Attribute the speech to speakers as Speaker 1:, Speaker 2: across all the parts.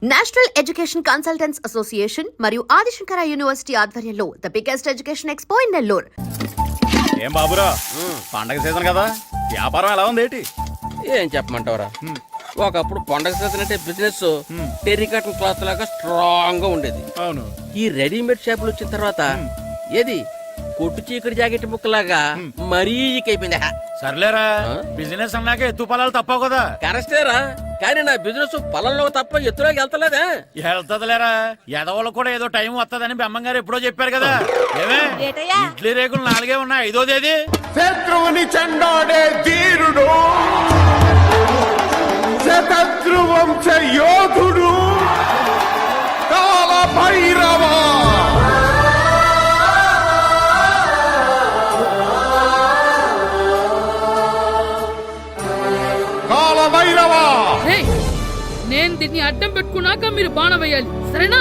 Speaker 1: National education consultants association మరియు Adi Shankara university ఆధ్వర్యంలో the biggest education expo in Nellore.
Speaker 2: ఏం బాబురా, పండగ సీజన్ కదా, వ్యాపారం ఎలా ఉంది ఏంటి?
Speaker 3: ఏం చెప్పమంటావురా, ఒకప్పుడు పండగ సీజన్ అంటే బిజినెస్ టెరికాటన్ క్లాత్ లాగా స్ట్రాంగ్ గా ఉండేది.
Speaker 2: అవును.
Speaker 3: ఈ రెడీమేడ్ షాపులు వచ్చిన తర్వాత ఏది కొట్టు చీకటి జాకెట్ ముక్కలాగా మరీ అయిపోయింది.
Speaker 2: సర్లేరా, బిజినెస్ అన్నాక ఎత్తు పొలాలు తప్పవు కదా.
Speaker 3: కరెక్టేరా, కానీ నా బిజినెస్ పొలంలో తప్ప ఎత్తులోకి వెళ్తలేదా?
Speaker 2: వెళ్తదిలేరా, ఎదవలకు కూడా ఏదో టైం వస్తుందని బెమ్మం గారు ఎప్పుడో చెప్పారు కదా. ఏమే ఇడ్లీ రేకులు 4 ఉన్నాయి, 5వ తేదీ.
Speaker 4: శత్రువుని చెండాడే ధీరుడు, శతద్రు వంశ యోధుడు కాల భైరవ. కాల భైరవ,
Speaker 5: నేను దీన్ని అడ్డం పెట్టుకున్నాక మీరు బాణం వేయాలి, సరేనా?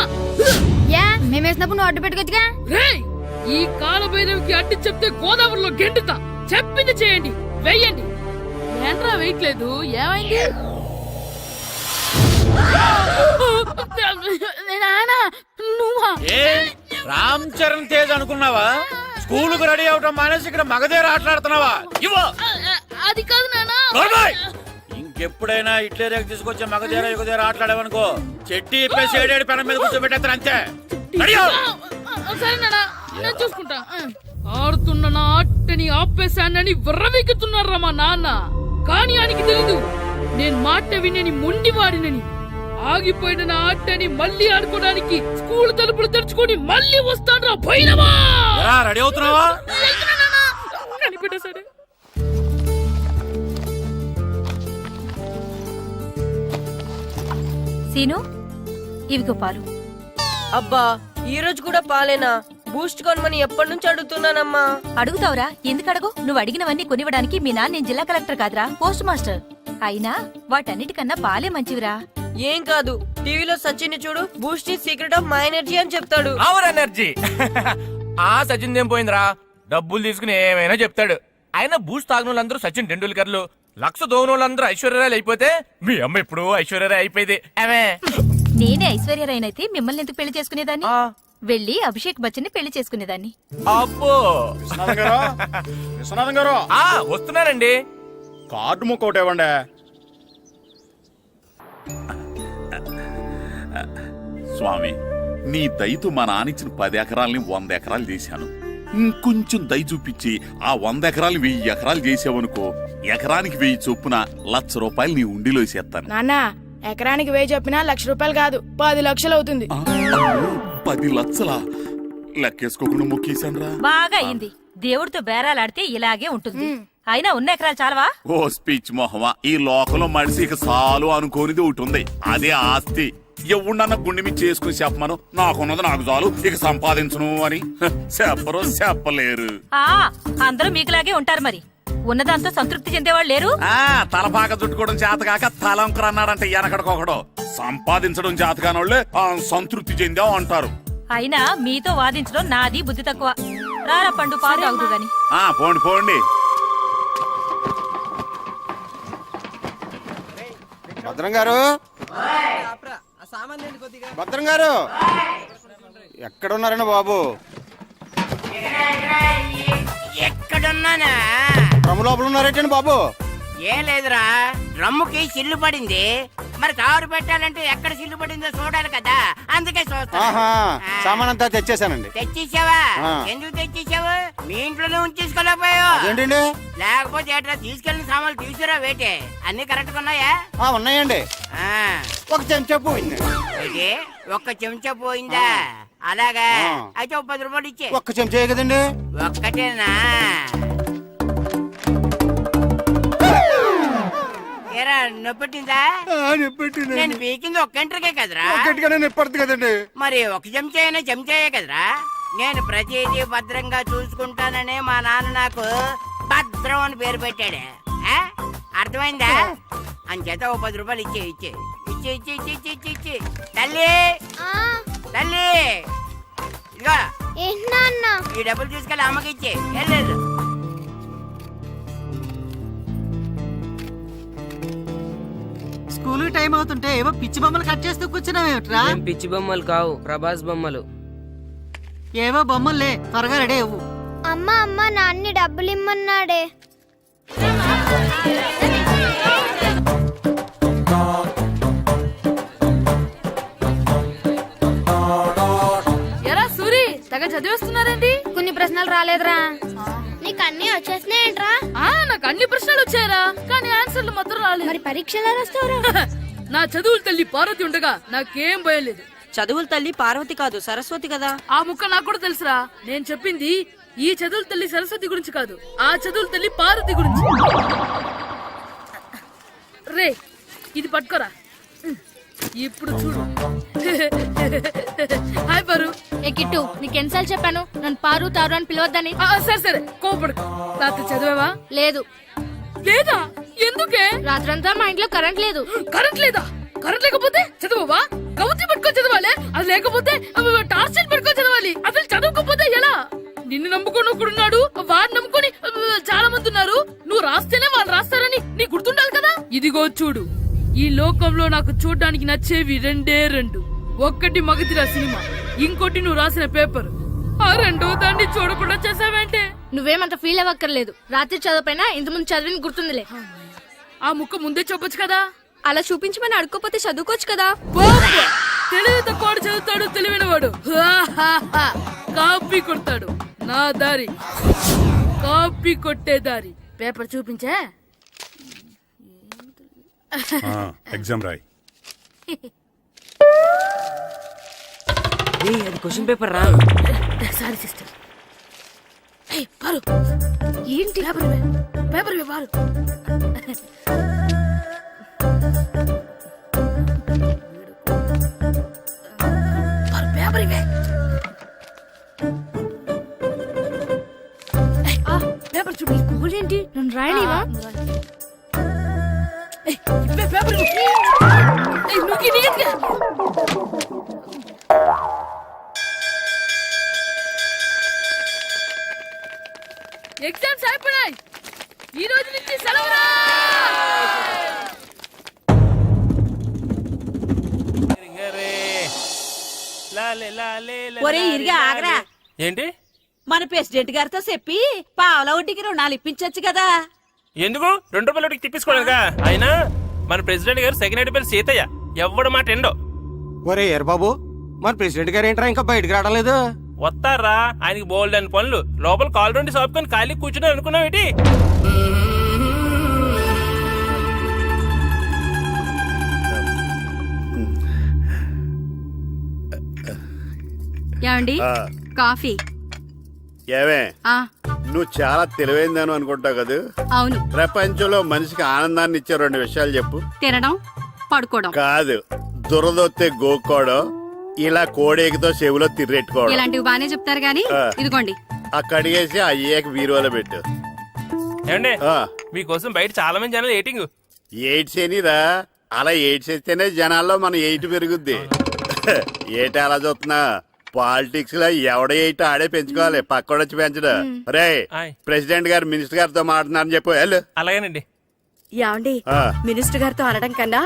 Speaker 6: మేమేసినప్పుడు నువ్వు అడ్డు పెట్టుకోవచ్చుగా.
Speaker 5: రేయ్, ఈ కాలభైరవికి అడ్డు చెప్తే గోదావరిలో గెంటుతా. చెప్పింది చేయండి, వెయ్యండి. ఏంట్రా వెయ్యట్లేదు, ఏమైంది? నువ్వా?
Speaker 2: రామ్ చరణ్ తేజ్ అనుకున్నావా? స్కూల్ కు రెడీ అవటం మానేసి ఇక్కడ మగధేర ఆటలాడుతున్నావా?
Speaker 5: అది కాదు నానా.
Speaker 2: ఇంకెప్పుడైనా ఇడ్లీ రేకు తీసుకొచ్చే మగధేర యుగధేర ఆటలాడేవనుకో, చెట్టి ఇప్పేసి 7 పెనం మీద కూర్చోబెట్టేస్తారు అంతే.
Speaker 5: సరే నానా, నేను చూసుకుంటా. ఆడుతున్న నా ఆటని ఆపేశానని విర్రవీగుతున్నారా మా నాన్న. కానీ ఆయనకి తెలీదు నేను మాట వినని మొండివాడినని. ఆగిపోయిన నా ఆటని మళ్ళీ ఆడుకోవడానికి స్కూల్ తలుపులు తెరుచుకొని మళ్ళీ వస్తాను రా భైరవా.
Speaker 2: రెడీ అవుతున్నావా?
Speaker 5: కనిపెట్టా సరే.
Speaker 6: సీను, ఇవిగో పాలు.
Speaker 7: అబ్బా, ఈ రోజు కూడా పాలేనా? బూస్ట్ కొనమని ఎప్పటి నుంచి అడుగుతున్నానమ్మా.
Speaker 6: అడుగుతావురా, ఎందుకు అడగు? నువ్వు అడిగినవన్నీ కొనివ్వడానికి మీ నాన్న నేను జిల్లా కలెక్టర్ కాదురా, పోస్ట్ మాస్టర్. అయినా వాటన్నిటికన్నా పాలే మంచివిరా.
Speaker 7: ఏం కాదు, టీవీలో సచిన్ చూడు, Boost is secret of my energy అని చెప్తాడు.
Speaker 8: Our energy. ఆ సచిన్ ఏం పోయిందిరా, డబ్బులు తీసుకుని ఏమైనా చెప్తాడు. ఆయన బూస్ట్ తాగినోళ్ళందరూ సచిన్ టెండూల్కర్లు, లక్ష దోనోళ్ళందరూ ఐశ్వర్యరాయలు అయిపోతే మీ అమ్మ ఇప్పుడు ఐశ్వర్యరాయ్ అయిపోయింది.
Speaker 6: నేనే ఐశ్వర్యరాయనైతే మిమ్మల్ని ఎందుకు పెళ్లి చేసుకునేదాన్ని? వెళ్ళి అభిషేక్ బచ్చన్ ని పెళ్లి చేసుకునేదాన్ని.
Speaker 8: అబ్బో,
Speaker 2: విశ్వనాథం గారు
Speaker 8: వస్తున్నానండి.
Speaker 2: కార్డు ముక్క ఒకటి ఇవ్వండి.
Speaker 9: స్వామి, నీ దయతో మా నానిచ్చిన 10 ఎకరాలని 100 ఎకరాలు చేశాను. ఇంకొంచెం దయ చూపించి ఆ 100 ఎకరాలు 1000 ఎకరాలు చేసావనుకో, ఎకరానికి 1000 చొప్పున ₹1,00,000 నీ ఉండిలో వేసేస్తాను.
Speaker 10: నాన్న, ఎకరానికి 1000 చెప్పినా ₹1,00,000 కాదు, 10 లక్షలు అవుతుంది.
Speaker 9: 10 లక్షలా? లెక్కేసుకోకుండా మొక్కేశాను రా.
Speaker 6: బాగా అయింది. దేవుడితో బేరాలాడితే ఇలాగే ఉంటుంది. అయినా ఉన్న ఎకరాలు చాలవా?
Speaker 9: ఓ స్పీచ్ మొహమా, ఈ లోకంలో మనిషి ఇక సాలు అనుకోనిది ఒకటి ఉంది, అదే ఆస్తి. ఎవడన్నా గుండె మీద చేసుకుని చెప్పమను, నాకున్నది నాకు చాలు, ఇక సంపాదించను అని చెప్పరు, చెప్పలేరు.
Speaker 6: అందరూ మీకులాగే ఉంటారు మరి. ఉన్నదాంతో సంతృప్తి చెందేవాళ్ళు లేరు.
Speaker 9: తలపాక చుట్టుకోవడం చేతకాక తలంకర అన్నాడంటే వెనకడకొకడు. సంపాదించడం చేతకానోళ్లే సంతృప్తి చెందావు అంటారు.
Speaker 6: అయినా మీతో వాదించడం నాది బుద్ధి తక్కువ. రారా పండు, పాలు తాగుదు గాని.
Speaker 9: పోండి పోండి.
Speaker 4: భద్రం గారు, భద్రం గారు ఎక్కడున్నారండి బాబు?
Speaker 11: ఎక్కడున్నానా?
Speaker 4: డ్రమ్ లోపల ఉన్నారేటండి బాబు?
Speaker 11: ఏం లేదురా, డ్రమ్ముకి సిల్లు పడింది. మరి కారు పెట్టాలంటే ఎక్కడ సిల్లు పడిందో చూడాలి కదా, అందుకే చూస్తా.
Speaker 4: సామాన్ అంతా తెచ్చేసానండి.
Speaker 11: తెచ్చేసావా? ఎందుకు తెచ్చేసావు? మీ ఇంట్లోనే ఉంచేసుకోలేకపోయావు.
Speaker 4: ఏంటండి?
Speaker 11: లేకపోతే ఎట్లా తీసుకెళ్లిన సామాన్లు తీసుకురా వేటే. అన్ని కరెక్ట్ గా ఉన్నాయా?
Speaker 4: ఉన్నాయండి. ఒక చెంచా పోయింది.
Speaker 11: అయితే ఒక్క చెంచా పోయిందా? అలాగా, అయితే ₹10 ఇచ్చే.
Speaker 4: ఒక్క చెంచా కదండి?
Speaker 11: ఒక్కటేనా? ఏరా, నొప్పెట్టిందా? నేను పీకింది ఒక్క గంటకే కదరా.
Speaker 4: నొప్పడుతుంది కదండి.
Speaker 11: మరి ఒక చెంచాయే కదరా. నేను ప్రతిదీ భద్రంగా చూసుకుంటాననే మా నాన్న నాకు భద్రం అని పేరు పెట్టాడు. అర్థమైందా? అంచేత ₹10 ఇచ్చే. తల్లి తల్లి, ఇదిగో ఈ డబ్బులు తీసుకెళ్ళి అమ్మకి ఇచ్చే. వెళ్ళలేదు.
Speaker 7: స్కూల్ టైం అవుతుంటే ఏవో పిచ్చి బొమ్మలు కట్ చేస్తూ కూర్చున్నావేమిట్రా?
Speaker 3: పిచ్చి బొమ్మలు కావు, ప్రభాస్ బొమ్మలు.
Speaker 7: ఏవో బొమ్మలే, త్వరగా రెడీ అవ్వు.
Speaker 10: అమ్మ అమ్మ నాన్ని డబ్బులు ఇమ్మన్నాడే.
Speaker 5: ఎరా సూరి తెగ చదివేస్తున్నారండి.
Speaker 10: కొన్ని ప్రశ్నలు రాలేదురా. నీకు అన్ని వచ్చేసినాయంట్రా?
Speaker 5: నాకు అన్ని ప్రశ్నలు వచ్చాయరా, కానీ ఆన్సర్లు మాత్రం రాలేదు.
Speaker 10: మరి పరీక్షలు రాస్తావురా?
Speaker 5: నా చదువుల తల్లి పార్వతి ఉండగా నాకేం భయం లేదు.
Speaker 7: చదువుల తల్లి పార్వతి కాదు, సరస్వతి కదా.
Speaker 5: ఆ ముక్క నాకు కూడా తెలుసురా. నేను చెప్పింది ఈ చదువుల తల్లి సరస్వతి గురించి కాదు, ఆ చదువుల తల్లి పార్వతి గురించి. రే ఇది పట్టుకోరా, ఇప్పుడు చూడు. హాయ్ పారు.
Speaker 10: ఏ కిట్టు, నీకెన్నిసార్లు చెప్పాను నన్ను పారు తారు అని పిలవద్దని?
Speaker 5: సరే సరే కోపడుకో. రాత్రి చదివావా?
Speaker 10: లేదు.
Speaker 5: లేదా? ఎందుకే?
Speaker 10: రాత్రంతా మా ఇంట్లో కరెంట్ లేదు.
Speaker 5: కరెంట్ లేదా? కరెంట్ లేకపోతే చదవవా? కవిత పట్టుకొని చదవాలి, అది లేకపోతే టార్చ్ లైట్ పట్టుకొని చదవాలి. అసలు చదవకపోతే ఎలా? నిన్ను నమ్ముకొని ఒకడున్నాడు, వాడిని నమ్ముకొని చాలా మంది ఉన్నారు. నువ్వు రాస్తేనే వాళ్ళు రాస్తారని నీకు గుర్తుండాలి కదా. ఇదిగో చూడు, ఈ లోకంలో నాకు చూడ్డానికి నచ్చేవి రెండే రెండు. ఒక్కటి మగధిరా సినిమా, ఇంకోటి నువ్వు రాసిన పేపర్. ఆ రెండో దాన్ని చూడకుండా చేసావేంటే?
Speaker 10: నువ్వేమంత ఫీల్ అవ్వక్కర్లేదు. రాత్రి చదవపోయినా ఇంతకుముందు చదివిన గుర్తుందిలే.
Speaker 5: ఆ ముక్క ముందే చెప్పొచ్చు కదా.
Speaker 10: అలా చూపించమని అడుక్కోపోతే చదువుకోవచ్చు కదా.
Speaker 5: తెలివి తక్కువ చదువుతాడు, తెలివైన వాడు కాపీ కొడతాడు. నా దారి కాపీ కొట్టే దారి. పేపర్ చూపించే.
Speaker 4: ఎగ్జామ్ రాయి.
Speaker 7: అది క్వశ్చన్ పేపర్ రా.
Speaker 5: Sorry sister. పారు ఏంటి పేపర్ పారు. పేపర్ ఇవే. పేపర్ చూడు.
Speaker 10: ఏంటి నన్ను రాయనివా?
Speaker 5: పేపర్ ఎగ్జామ్స్ అయిపోయాయి. ఈ రోజు నుంచి సెలవురా.
Speaker 7: ఒరే ఇరిగా ఆగరా.
Speaker 8: ఏంటి?
Speaker 7: మన ప్రెసిడెంట్ గారితో చెప్పి పావలా వడ్డీకి రుణాలు ఇప్పించొచ్చు కదా.
Speaker 8: ఎందుకు 2 రూపాయలు ఒకటి తిప్పించుకోలేదుగా. అయినా మన ప్రెసిడెంట్ గారు సెకండ్ హెడ్ పేరు సీతయ్య, ఎవడు మాట ఎండో.
Speaker 4: ఒరే ఎర్ బాబు, మన ప్రెసిడెంట్ గారు ఏంట్రా ఇంకా బయటకు రావడం లేదు?
Speaker 8: వస్తారా, ఆయనకి బోల్డ్ అని పనులు. లోపల కాల్ రెండు సాపుకొని ఖాళీ కూర్చుని అనుకున్నావు ఏంటి?
Speaker 10: ఏమండి కాఫీ?
Speaker 4: ఏమే నువ్వు చాలా తెలివైందని అనుకుంటావు కదా.
Speaker 10: అవును.
Speaker 4: ప్రపంచంలో మనిషికి ఆనందాన్ని ఇచ్చే 2 విషయాలు చెప్పు.
Speaker 10: తినడం, పడుకోవడం.
Speaker 4: కాదు, దురదొత్తే గోక్కోవడం, ఇలా కోడేకితో చెవులో తిర్రెట్టుకోవడం.
Speaker 10: ఇలాంటివి బానే చెప్తారు గానీ ఇదిగోండి.
Speaker 4: అక్కడిగేసి అయ్యాక బీరువాలో పెట్టు.
Speaker 8: ఏమండి, మీకోసం బయట చాలా మంది జనాలు ఎయిటింగ్.
Speaker 4: ఎయిడ్స్ ఏనిరా, అలా ఎయిడ్స్ ఇస్తేనే జనాల్లో మన ఎయిట్ పెరుగుద్ది. ఏటి అలా చూస్తున్నా? పాలిటిక్స్ లో ఎవడ ఎయిట్ ఆడే పెంచుకోవాలి, పక్కడొచ్చి పెంచడం. రే ప్రెసిడెంట్ గారు మినిస్టర్ గారితో మాట్లాడుతున్నారని చెప్పు. వెళ్ళు.
Speaker 8: అలాగేనండి.
Speaker 7: యాండి మినిస్టర్ గారితో అనడం కన్నా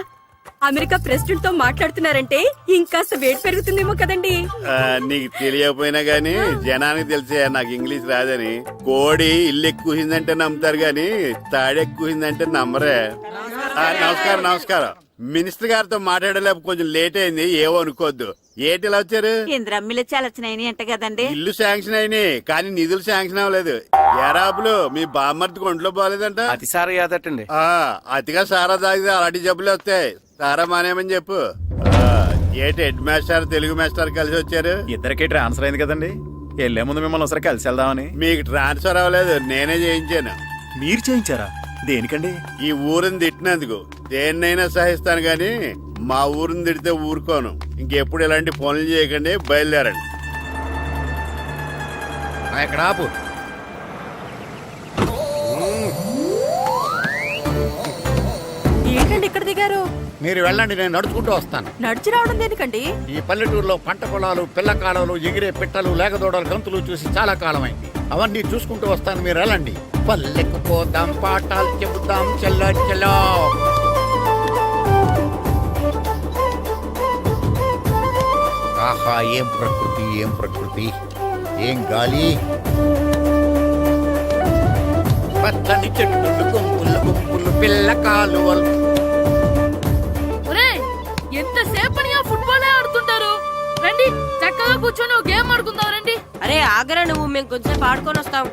Speaker 7: అమెరికా ప్రెసిడెంట్ తో మాట్లాడుతున్నారంటే ఇంకాస్త వేడి పెరుగుతుందేమో కదండి.
Speaker 4: నీకు తెలియకపోయినా గానీ జనానికి తెలిసే నాకు ఇంగ్లీష్ రాదని. కోడి ఇల్లు ఎక్కువసిందంటే నమ్ముతారు గాని తాడెక్కువసిందంటే నమ్మరే. నమస్కారం నమస్కారం. మినిస్టర్ గారితో మాట్లాడలేక కొంచెం లేట్ అయింది, ఏవో అనుకోవద్దు. ఏటి ఇలా వచ్చారు?
Speaker 7: ఇంద్రమ్మిలు చాలచ్చినాయని అంట కదండి.
Speaker 4: ఇల్లు శాంక్షన్ అయినాయి కానీ నిధులు శాంక్షన్ అవ్వలేదు. ఎరాబులు మీ బామ్మర్తికి ఒంట్లో పోలేదంట.
Speaker 3: అతిసారి యాదటండి.
Speaker 4: అతిగా సారా తాగితే అలాంటి జబ్బులు వస్తాయి. సారా మానేమని చెప్పు. ఏటి హెడ్ మాస్టర్ తెలుగు మాస్టర్ కలిసి వచ్చారు?
Speaker 2: ఇద్దరికి ట్రాన్స్ఫర్ అయింది కదండి, వెళ్లే ముందు మిమ్మల్ని ఒకసారి కలిసి వెళ్దామని.
Speaker 4: మీకు ట్రాన్స్ఫర్ అవ్వలేదు, నేనే చేయించాను.
Speaker 2: మీరు చేయించారా? దేనికండి?
Speaker 4: ఈ ఊరిని తిట్టినందుకు. దేన్నైనా సహిస్తాను గాని మా ఊరిని తిడితే ఊరుకోను. ఇంకెప్పుడు ఇలాంటి పనులు చేయకండి, బయలుదేరండి.
Speaker 3: ఇక్కడ ఆపు.
Speaker 7: ఏంటండి ఇక్కడ దిగారు?
Speaker 4: మీరు వెళ్ళండి, నేను నడుచుకుంటూ వస్తాను.
Speaker 7: నడిచి రావడం దేనికండి?
Speaker 4: ఈ పల్లెటూరులో పంట పొలాలు, పిల్ల కాడలు, ఎగిరే పిట్టలు, లేకదోడలు, గంతులు చూసి చాలా కాలం అయింది. అవన్నీ చూసుకుంటూ వస్తాను, మీరు వెళ్ళండి. పల్లెకు పోదాం, పాఠాలు చెబుతాం, చెల్లో చెల్లో. ఆహా ఏం ప్రకృతి ఏం ప్రకృతి, ఏం గాలి. పచ్చని చెట్టులు గుంపులు గుంపులు పిల్ల కాలువలు.
Speaker 5: ఒరేయ్ ఎంతసేపని ఆ ఫుట్బాల్ ఆడుతుంటారు. రండి చక్కగా కూర్చొని ఒక గేమ్ ఆడుకుందాం రండి.
Speaker 7: అరే ఆగరా నువ్వు, మేము కొంచెం ఆడుకొని వస్తాం.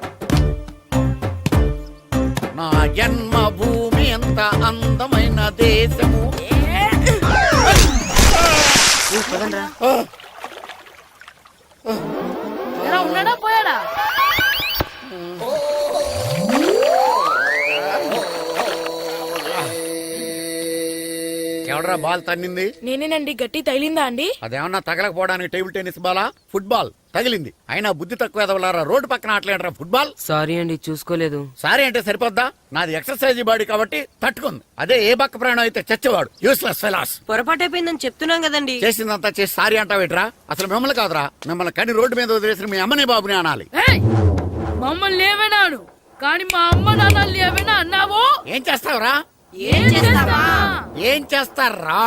Speaker 4: నా జన్మభూమి ఎంత అందమైన దేశము.
Speaker 5: ఎలా ఉన్నాడా పోయాడా?
Speaker 4: ఎవడరా బాల్ తన్నింది?
Speaker 10: నేనేనండి. గట్టి తగిలిందా అండి?
Speaker 4: అదేమన్నా తగలకపోవడానికి టేబుల్ టెన్నిస్ బాలా, ఫుట్బాల్ తగిలింది. అయినా బుద్ధి తక్కువ ఎదవలారా, రోడ్డు పక్కన ఆటలేడరా ఫుట్బాల్.
Speaker 3: సారీ అండి, చూసుకోలేదు.
Speaker 4: సారీ అంటే సరిపోద్దా? నాది ఎక్సర్సైజ్ బాడీ కాబట్టి తట్టుకుంది. అదే ఏ బక్క ప్రాణం అయితే చచ్చేవాడు. Useless fellas.
Speaker 7: పొరపాటు అయిపోయిందని చెప్తున్నాం కదండి.
Speaker 4: చేసిందంతా చేసి సారీ అంటావేట్రా? అసలు మిమ్మల్ని కాదురా, మిమ్మల్ని కని రోడ్డు మీద వదిలేసిన మీ అమ్మని బాబుని అనాలి.
Speaker 5: ఏయ్ మమ్మల్ని ఏమైనాడు కానీ మా అమ్మ నాన్నల్ని ఏమైనా అన్నావో
Speaker 4: ఏం చేస్తావురా?
Speaker 5: ఏం చేస్తావా?
Speaker 4: ఏం చేస్తారా?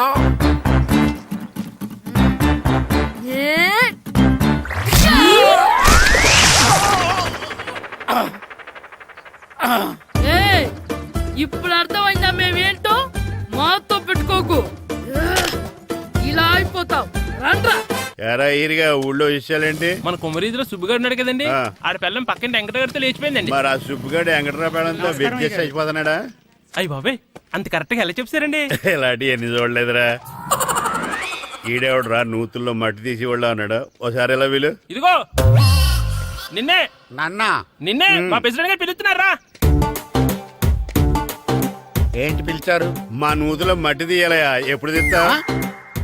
Speaker 5: ఏయ్ ఇప్పుడు అర్థమైందా మేమేంటో? మాతో పెట్టుకోకు, ఇలా అయిపోతావు. రండ్రా.
Speaker 4: ఎరా ఈరిగా ఊళ్ళో విషయాలేంటి?
Speaker 8: మన కుమరీధిలో సుబ్బుగాడు ఉన్నాడు కదండి,
Speaker 4: ఆ.
Speaker 8: ఆడ పిల్లం పక్కన వెంకటగారితో లేచిపోయిందండి.
Speaker 4: మరి ఆ సుబ్బుగాడు వెంకటరాపేడంతో వెజ్జెస్ అయిపోతున్నాడా?
Speaker 8: అయ్యి బాబాయ్ అంత కరెక్ట్ గా ఎలా చెప్తారండి?
Speaker 4: ఇలాంటి ఎన్ని చూడలేదురా. ఈడేవడరా నూతుల్లో మట్టి తీసి వాళ్ళు అన్నాడు. ఓసారి ఎలా వీలు?
Speaker 8: ఇదిగో నిన్నే
Speaker 4: నాన్న
Speaker 8: నిన్నే మా ప్రెసిడెంట్ గారు పిలుస్తున్నారా?
Speaker 4: ఏంటి పిలిచారు? మా నూతులో మట్టి తీయాలయా. ఎప్పుడు తీస్తా?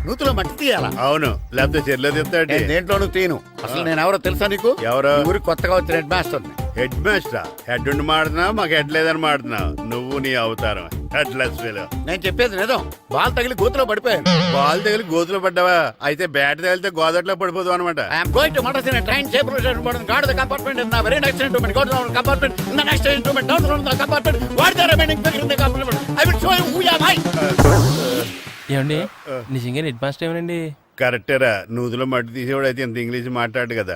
Speaker 4: నూతులో మట్టి తీయాలా? అవును, లేకపోతే చెర్లో తీస్తాడు. దేంట్లోనూ తీను. అసలు నేను ఎవరో తెలుసా నీకు? ఎవరో ఊరికి కొత్తగా వచ్చిన head master. Head master? Head ఉండి మాడుతున్నావు, మాకు హెడ్ లేదని మాడుతున్నావు. నువ్వు నీ అవతారం హెడ్ లెస్ ఫెలో. నేను చెప్పేది నిజం. బాల్ తగిలి గోతులో పడిపోయాను. బాల్ తగిలి గోతులో పడ్డావా? అయితే బ్యాట్ తగిలితే గోదట్లో పడిపోదు అనమాట. ఐఎమ్ గోయింగ్ టు మడసిన ట్రైన్ చేపలు got the compartment in the very next instrument. Go to the compartment in the next instrument. Down to the compartment. What the remaining figure in the compartment. I will show you who you are.
Speaker 8: ఏమండి నిజంగా head master ఏమనండి?
Speaker 4: కరెక్టేరా, నూతులో మట్టి తీసేవాడు అయితే ఇంత English మాట్లాడు కదా.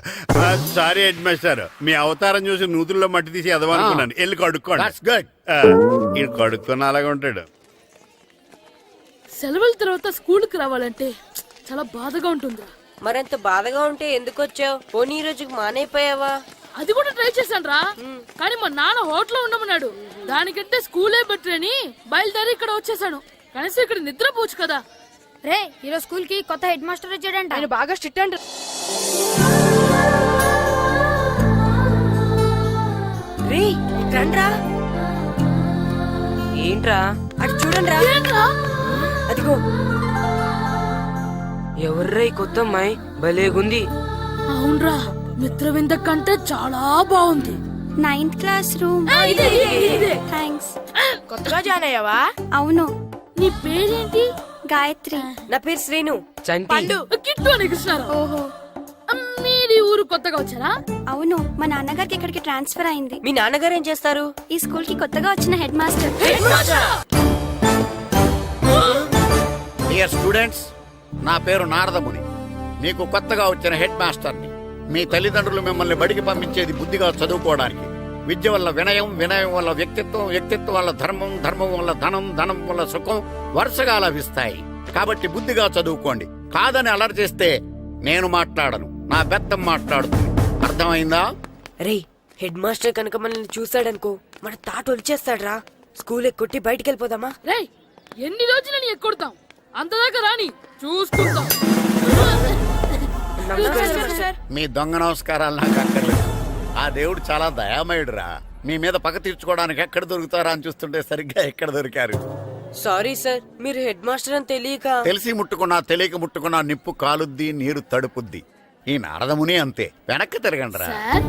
Speaker 4: Sorry head master, మీ అవతారం చూసి నూతుల్లో మట్టి తీసి ఎదవనుకున్నాను. వెళ్ళి కడుక్కోండి. ఈ కడుక్కొని అలాగే ఉంటాడు.
Speaker 5: సెలవుల తర్వాత స్కూల్ కి రావాలంటే చాలా బాధగా ఉంటుందిరా.
Speaker 7: మరంత బాధగా ఉంటే ఎందుకు వచ్చావు? పోనీ ఈ రోజుకి మానైపోయావా?
Speaker 5: అది కూడా ట్రై చేశాను రా, కానీ మా నాన్న హోటల్లో ఉండమన్నాడు. దానికంటే స్కూలే బెటర్ అని బయలుదేరి ఇక్కడ వచ్చేసాను. కనీసం ఇక్కడ నిద్రపోవచ్చు కదా.
Speaker 10: రే ఈరోజు స్కూల్ కి కొత్త హెడ్ మాస్టర్ వచ్చాడంట. ఆయన బాగా స్ట్రిక్ట్ అంట.
Speaker 7: రే రండ్రా. ఏంట్రా అటు చూడండి రా.
Speaker 5: ఏంట్రా?
Speaker 7: అదిగో ఎవర్రా ఈ కొత్త అమ్మాయి? భలేగుంది.
Speaker 5: అవునరా, మిత్రవింద కంటే చాలా బాగుంది.
Speaker 10: 9th class room. థ్యాంక్స్. కొత్తగా జాయిన్ అయ్యావా? అవును.
Speaker 5: నీ పేరేంటి?
Speaker 10: గాయత్రి.
Speaker 7: నా పేరు శ్రీను.
Speaker 5: పండు. కిట్టు అని కృష్ణారావు.
Speaker 10: ఓహో.
Speaker 5: మీరు ఈ ఊరు కొత్తగా వచ్చారా?
Speaker 10: అవును, మా నాన్నగారికి ఇక్కడికి ట్రాన్స్ఫర్ అయింది.
Speaker 7: మీ నాన్నగారు ఏం చేస్తారు?
Speaker 10: ఈ స్కూల్ కి కొత్తగా వచ్చిన హెడ్ మాస్టర్.
Speaker 4: డియర్ స్టూడెంట్స్, నా పేరు నారదముని. మీకు కొత్తగా వచ్చిన హెడ్ మాస్టర్ని. మీ తల్లిదండ్రులు మిమ్మల్ని బడికి పంపించేది బుద్ధిగా చదువుకోవడానికి. విద్య వల్ల వినయం, వినయం వల్ల వ్యక్తిత్వం, వ్యక్తిత్వం వల్ల ధర్మం, ధర్మం వల్ల ధనం, ధనం వల్ల సుఖం వరుసగా లభిస్తాయి. కాబట్టి బుద్ధిగా చదువుకోండి. కాదని అలర్ చేస్తే నేను మాట్లాడను, నా బెత్తం మాట్లాడుతుంది. అర్థమైందా?
Speaker 7: రే హెడ్ మాస్టర్ కనుక మనల్ని చూసాడనుకో మన తాట వచ్చేస్తాడ్రా. స్కూల్ ఎక్కొట్టి బయటికి వెళ్ళిపోదామా?
Speaker 5: రేయ్ ఎన్ని రోజులని ఎక్కొడతాం? అంతదాకా రాని చూసుకుంటాం.
Speaker 4: మీ దొంగ నమస్కారాలు నాకు అక్కర్లేదు. ఆ దేవుడు చాలా దయామయుడురా. మీ మీద పగ తీర్చుకోవడానికి ఎక్కడ దొరుకుతారా అని చూస్తుంటే సరిగ్గా ఎక్కడ దొరికారు.
Speaker 7: సారీ సార్, మీరు హెడ్ మాస్టర్ అని తెలియక.
Speaker 4: తెలిసి ముట్టుకున్నా తెలియక ముట్టుకున్నా నిప్పు కాలుద్ది, నీరు తడుపుద్ది. ఈ నారదముని అంతే. వెనక్కి తిరగండిరా.
Speaker 5: సార్,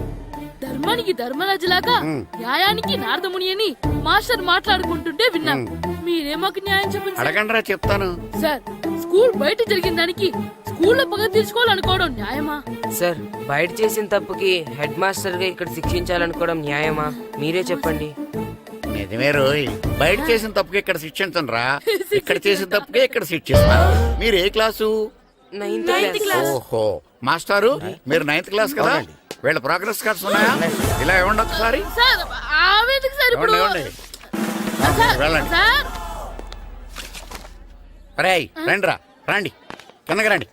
Speaker 5: ధర్మానికి ధర్మరాజులాగా న్యాయానికి నారదముని అని మాస్టర్ మాట్లాడుకుంటుంటే విన్నాం. మీరే మాకు న్యాయం చెప్పండి.
Speaker 4: అడగండిరా, చెప్తాను.
Speaker 5: సార్, స్కూల్ బయట జరిగిన దానికి స్కూల్లో పగ తీర్చుకోవాలనుకోవడం న్యాయమా?
Speaker 12: సార్, బయట చేసిన తప్పుకి హెడ్ మాస్టర్ గా ఇక్కడ శిక్షించాలనుకోవడం న్యాయమా? మీరే చెప్పండి.
Speaker 4: నిజమే రోయ్, బయట చేసిన తప్పుకి ఇక్కడ శిక్షించను రా. ఇక్కడ చేసిన తప్పుకే ఇక్కడ శిక్షిస్తాను. మీరు ఏ క్లాసు?
Speaker 12: నైన్త్ క్లాస్
Speaker 13: ఓహో మాస్టారు మీరు 9th క్లాస్ కదా వీళ్ళ ప్రోగ్రెస్ కార్డ్స్ ఉన్నాయా? ఇలా ఇవ్వండి ఒకసారి.
Speaker 5: సార్ ఆవేదకు సార్ ఇప్పుడు
Speaker 13: ఇవ్వండి. వెళ్ళండి.
Speaker 5: సార్
Speaker 13: రేయ్ రండి రా రండి కిందకి రండి.